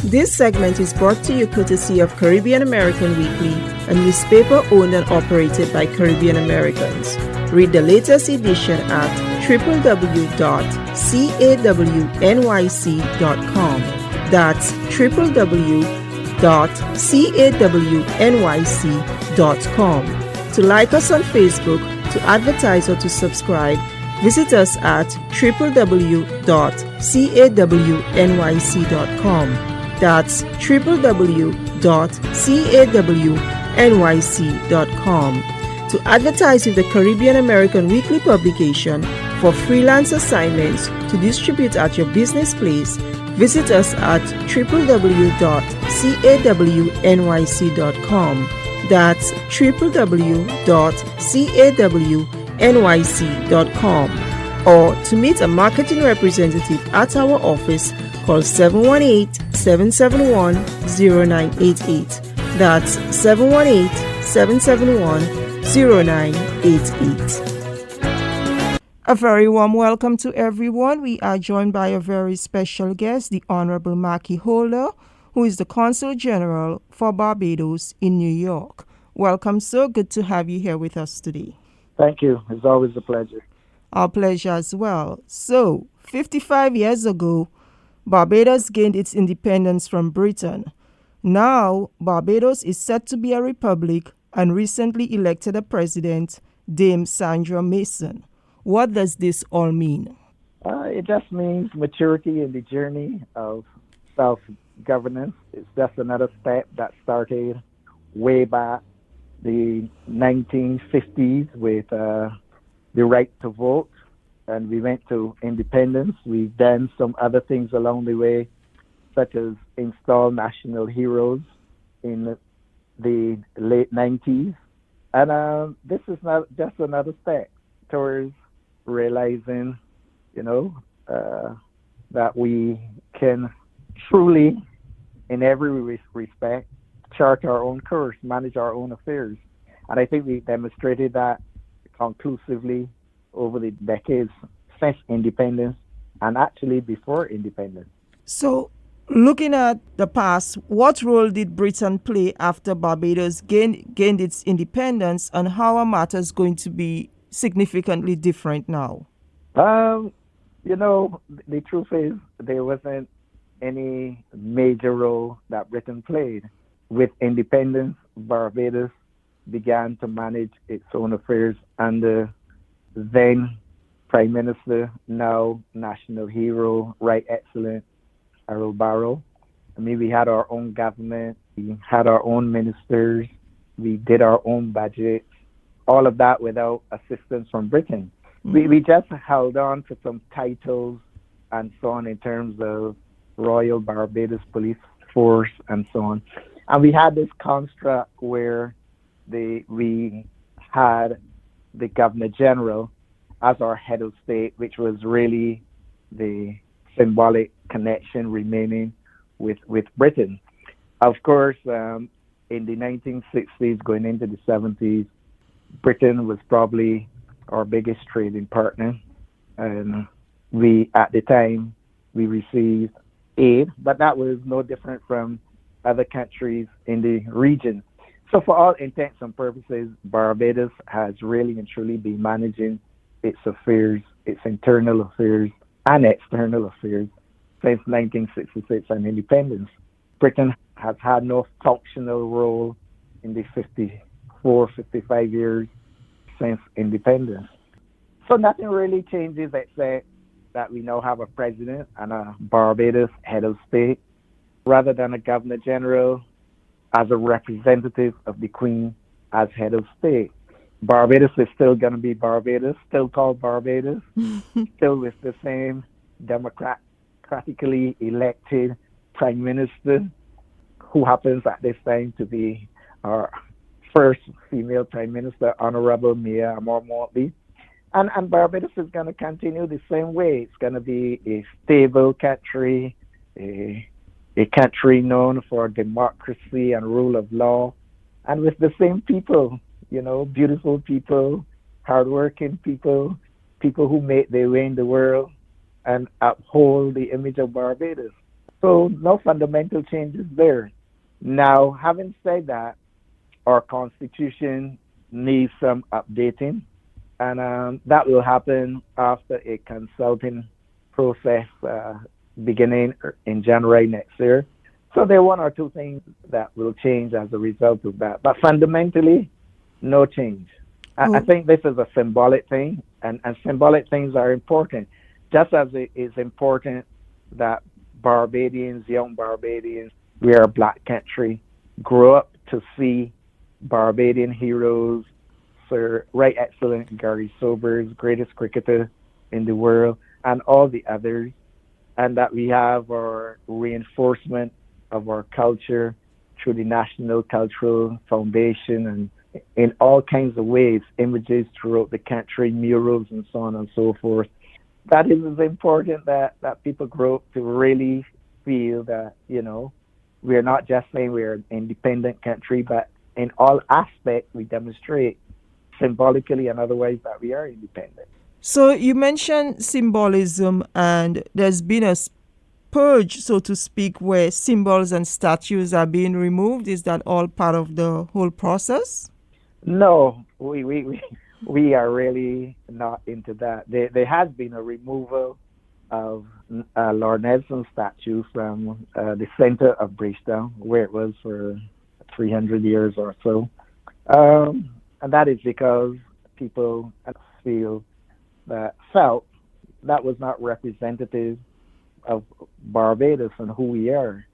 This segment is brought to you courtesy of Caribbean American Weekly, a newspaper owned and operated by Caribbean Americans. Read the latest edition at www.cawnyc.com. That's www.cawnyc.com. To like us on Facebook, to advertise or to subscribe, visit us at www.cawnyc.com. That's www.cawnyc.com. To advertise with the Caribbean American Weekly publication for freelance assignments to distribute at your business place, visit us at www.cawnyc.com. That's www.cawnyc.com. Or to meet a marketing representative at our office, call 718-771-0988. That's 718-771-0988. A very warm welcome to everyone. We are joined by a very special guest, the Honorable Mackie, who is the Consul General for Barbados in New York. Welcome, sir. Good to have you here with us today. Thank you. It's always a pleasure. Our pleasure as well. So, 55 years ago, Barbados gained its independence from Britain. Now, Barbados is set to be a republic and recently elected a president, Dame Sandra Mason. What does this all mean? It just means maturity in the journey of self-governance. It's just another step that started way back the 1950s with the right to vote, and we went to independence. We've done some other things along the way, such as install national heroes in the late 90s. And this is not just another step towards realizing, that we can truly, in every respect, chart our own course, manage our own affairs. And I think we demonstrated that conclusively over the decades since independence and actually before independence. So, looking at the past, what role did Britain play after Barbados gained its independence, and how are matters going to be significantly different now? The truth is there wasn't any major role that Britain played. With independence, Barbados began to manage its own affairs under then Prime Minister, now National Hero, Right Excellent Harold Barrow. We had our own government, we had our own ministers, we did our own budget, all of that without assistance from Britain. Mm-hmm. We just held on to some titles and so on in terms of Royal Barbados Police Force and so on. And we had this construct where we had the Governor General as our head of state, which was really the symbolic connection remaining with Britain. Of course, in the 1960s, going into the 70s, Britain was probably our biggest trading partner. And at the time, we received aid, but that was no different from other countries in the region. So for all intents and purposes, Barbados has really and truly been managing its affairs, its internal affairs and external affairs since 1966 and independence. Britain has had no functional role in the 55 years since independence. So nothing really changes except that we now have a president and a Barbados head of state, rather than a governor general as a representative of the Queen as head of state. Barbados is still going to be Barbados, still called Barbados, still with the same democratically elected prime minister, who happens at this time to be our first female prime minister, Honorable Mia Amor-Motley. And Barbados is going to continue the same way. It's going to be a stable country, a country known for democracy and rule of law, and with the same people, beautiful people, hardworking people, people who make their way in the world and uphold the image of Barbados. So no fundamental changes there. Now, having said that, our constitution needs some updating, and that will happen after a consulting process beginning in January next year. So there are one or two things that will change as a result of that, but fundamentally, no change. I Oh, think this is a symbolic thing, and symbolic things are important, just as it is important that Barbadians, young Barbadians, we are a black country, grow up to see Barbadian heroes, Sir Right Excellent Gary Sobers, greatest cricketer in the world, and all the others, and that we have our reinforcement of our culture through the National Cultural Foundation and in all kinds of ways, images throughout the country, murals, and so on and so forth. That is as important that people grow up to really feel that, we're not just saying we're an independent country, but in all aspects, we demonstrate symbolically and otherwise that we are independent. so you mentioned symbolism, and there's been a purge, so to speak, where symbols and statues are being removed. Is that all part of the whole process? No, we are really not into that. There has been a removal of Lord Nelson's statue from the center of Bridgetown, where it was for 300 years or so. And that is because people feel felt that was not representative of Barbados and who we are.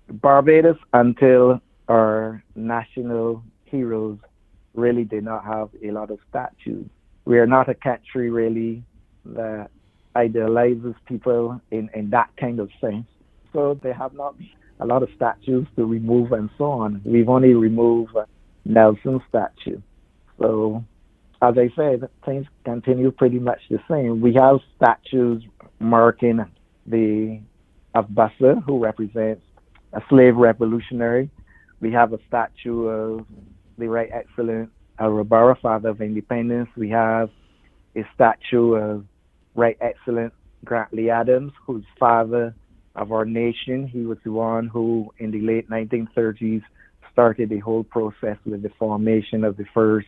Barbados, until our national heroes, really did not have a lot of statues. We are not a country really that idealizes people in that kind of sense. So they have not a lot of statues to remove and so on. We've only removed Nelson's statue. So as I said, things continue pretty much the same. We have statues marking the Abassa, who represents a slave revolutionary. We have a statue of the Right Excellent Al Rabara, Father of Independence. We have a statue of Right Excellent Grantley Adams, who's father of our nation. He was the one who, in the late 1930s, started the whole process with the formation of the first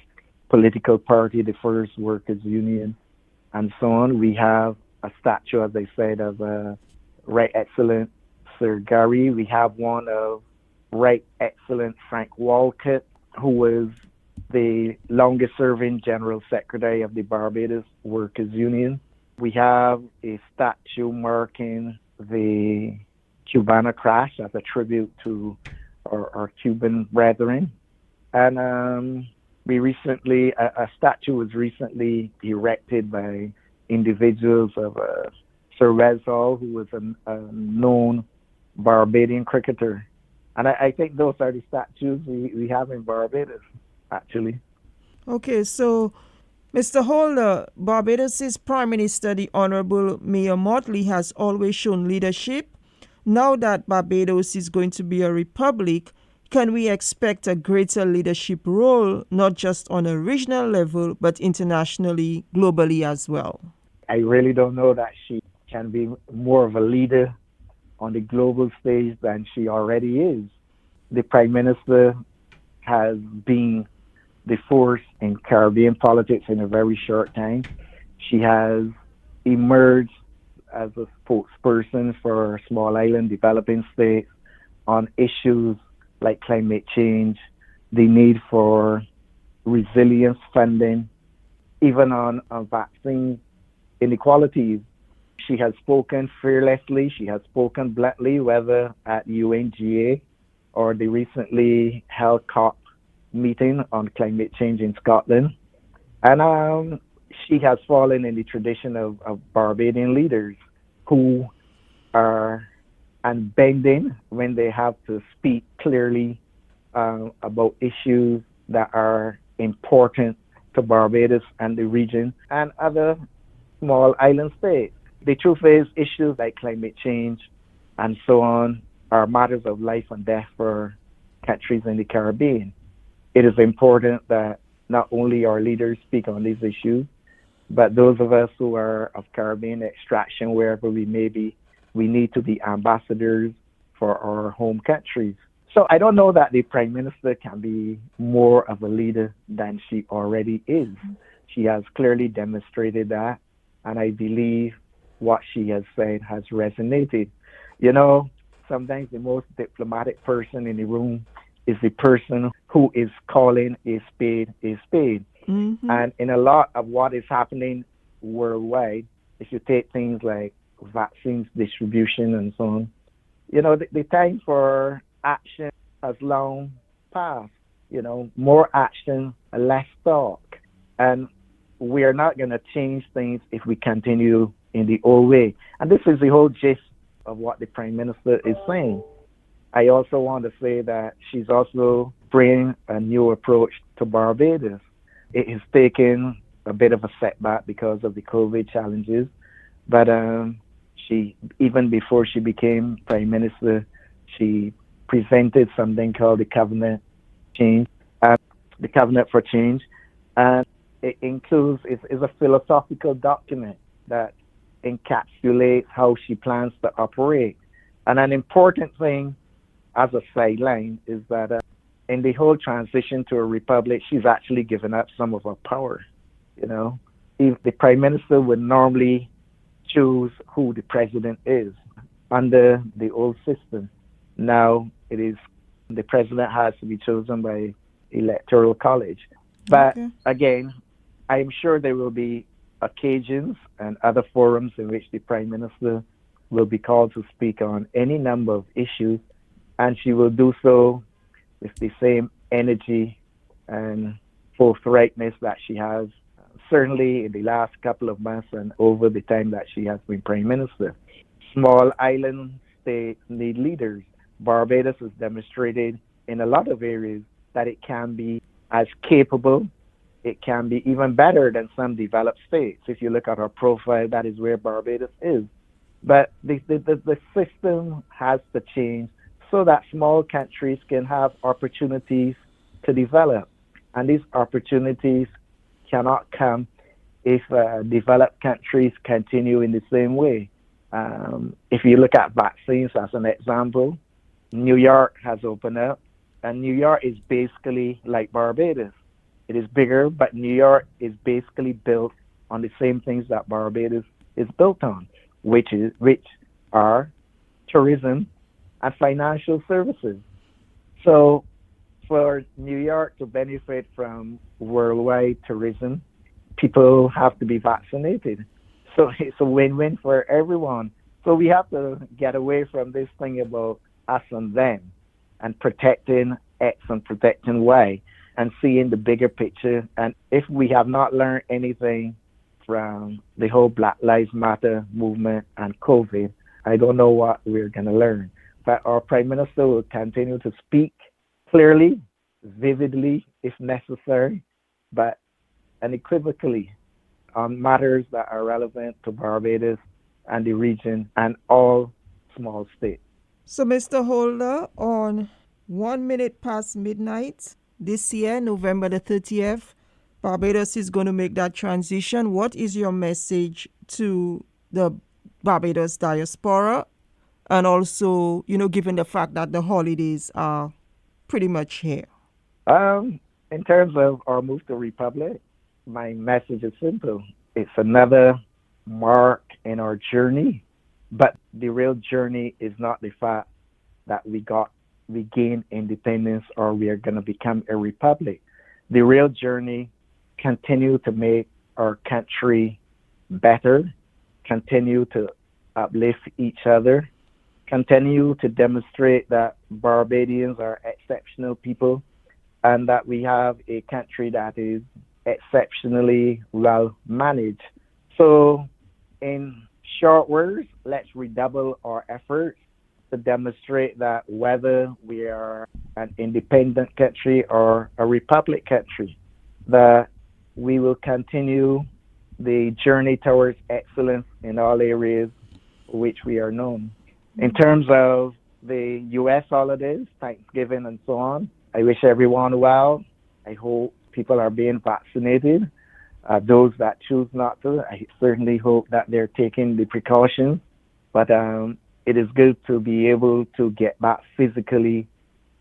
political party, the first workers' union, and so on. We have a statue, as I said, of Right Excellent Sir Gary. We have one of Right Excellent Frank Walcott, who was the longest serving General Secretary of the Barbados Workers' Union. We have a statue marking the Cubana crash as a tribute to our Cuban brethren. And a statue was recently erected by individuals of Sir Wes Hall, who was a known Barbadian cricketer. And I think those are the statues we have in Barbados, actually. Okay, so Mr. Holder, Barbados's Prime Minister, the Honorable Mayor Motley, has always shown leadership. Now that Barbados is going to be a republic, can we expect a greater leadership role, not just on a regional level, but internationally, globally as well? I really don't know that she can be more of a leader on the global stage than she already is. The Prime Minister has been the force in Caribbean politics in a very short time. She has emerged as a spokesperson for small island developing states on issues like climate change, the need for resilience funding, even on vaccine inequalities. She has spoken fearlessly. She has spoken bluntly, whether at UNGA or the recently held COP meeting on climate change in Scotland. And she has fallen in the tradition of Barbadian leaders who are unbending when they have to speak clearly about issues that are important to Barbados and the region and other small island states. The truth is, issues like climate change and so on are matters of life and death for countries in the Caribbean. It is important that not only our leaders speak on these issues, but those of us who are of Caribbean extraction, wherever we may be, we need to be ambassadors for our home countries. So I don't know that the Prime Minister can be more of a leader than she already is. She has clearly demonstrated that, and I believe what she has said has resonated. You know, sometimes the most diplomatic person in the room is the person who is calling a spade a spade. Mm-hmm. And in a lot of what is happening worldwide, if you take things like vaccines distribution and so on, the time for action has long passed. More action, less talk. And we are not going to change things if we continue in the old way. And this is the whole gist of what the Prime Minister is saying. I also want to say that she's also bringing a new approach to Barbados. It has taken a bit of a setback because of the COVID challenges, but she, even before she became Prime Minister, she presented something called change, uh, the Covenant for Change, and it includes is a philosophical document that encapsulates how she plans to operate. And an important thing as a sideline is that in the whole transition to a republic, she's actually given up some of her power. You know, if the prime minister would normally choose who the president is under the old system, now it is the president has to be chosen by electoral college. But Okay. again, I'm sure there will be occasions and other forums in which the prime minister will be called to speak on any number of issues, and she will do so with the same energy and forthrightness that she has certainly in the last couple of months and over the time that she has been prime minister. Small island states need leaders. Barbados has demonstrated in a lot of areas that it can be as capable, it can be even better than some developed states. If you look at our profile, that is where Barbados is. But the system has to change so that small countries can have opportunities to develop. And these opportunities cannot come if developed countries continue in the same way. If you look at vaccines as an example, New York has opened up, and New York is basically like Barbados. It is bigger, but New York is basically built on the same things that Barbados is built on, which are tourism and financial services. So for New York to benefit from worldwide tourism, people have to be vaccinated. So it's a win-win for everyone. So we have to get away from this thing about us and them and protecting X and protecting Y and seeing the bigger picture. And if we have not learned anything from the whole Black Lives Matter movement and COVID, I don't know what we're going to learn. But our Prime Minister will continue to speak clearly, vividly, if necessary, but unequivocally on matters that are relevant to Barbados and the region and all small states. So, Mr. Holder, on 1 minute past midnight this year, November the 30th, Barbados is going to make that transition. What is your message to the Barbados diaspora? And also, given the fact that the holidays are pretty much here. In terms of our move to Republic, my message is simple. It's another mark in our journey, but the real journey is not the fact that we gained independence or we are going to become a republic. The real journey continue to make our country better, continue to uplift each other, continue to demonstrate that Barbadians are exceptional people and that we have a country that is exceptionally well managed. So, in short words, let's redouble our efforts to demonstrate that whether we are an independent country or a republic country, that we will continue the journey towards excellence in all areas for which we are known. In terms of the U.S. holidays, Thanksgiving and so on, I wish everyone well. I hope people are being vaccinated. Those that choose not to, I certainly hope that they're taking the precautions. But it is good to be able to get back physically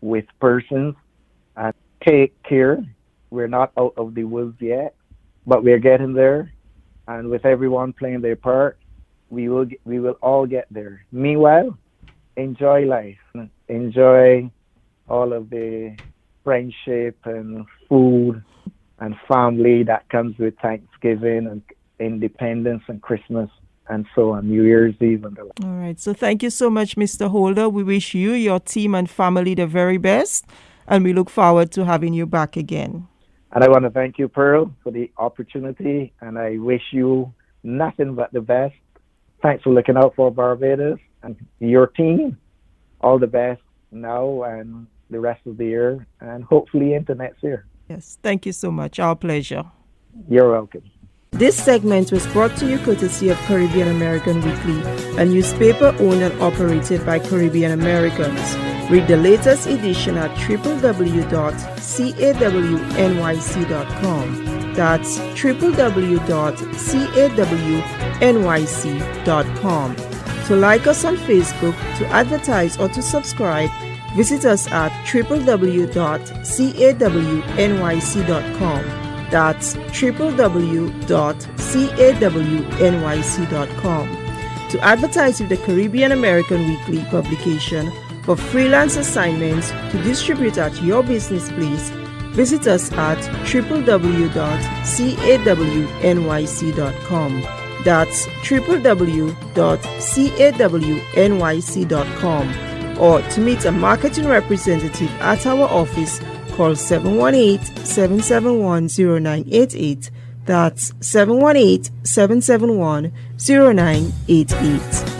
with persons and take care. We're not out of the woods yet, but we're getting there. And with everyone playing their part, we will all get there. Meanwhile, enjoy life, enjoy all of the friendship and food and family that comes with Thanksgiving and Independence and Christmas and so on, New Year's Eve and the like. All right. So thank you so much, Mr. Holder. We wish you, your team, and family the very best, and we look forward to having you back again. And I want to thank you, Pearl, for the opportunity, and I wish you nothing but the best. Thanks for looking out for Barbados and your team. All the best now and the rest of the year, and hopefully into next year. Yes. Thank you so much. Our pleasure. You're welcome. This segment was brought to you courtesy of Caribbean American Weekly, a newspaper owned and operated by Caribbean Americans. Read the latest edition at www.cawnyc.com. That's www.cawnyc.com. To like us on Facebook, to advertise, or to subscribe, visit us at www.cawnyc.com. That's www.cawnyc.com. To advertise with the Caribbean American Weekly publication for freelance assignments to distribute at your business place, visit us at www.cawnyc.com. That's www.cawnyc.com. Or to meet a marketing representative at our office, call 718-771-0988. That's 718-771-0988.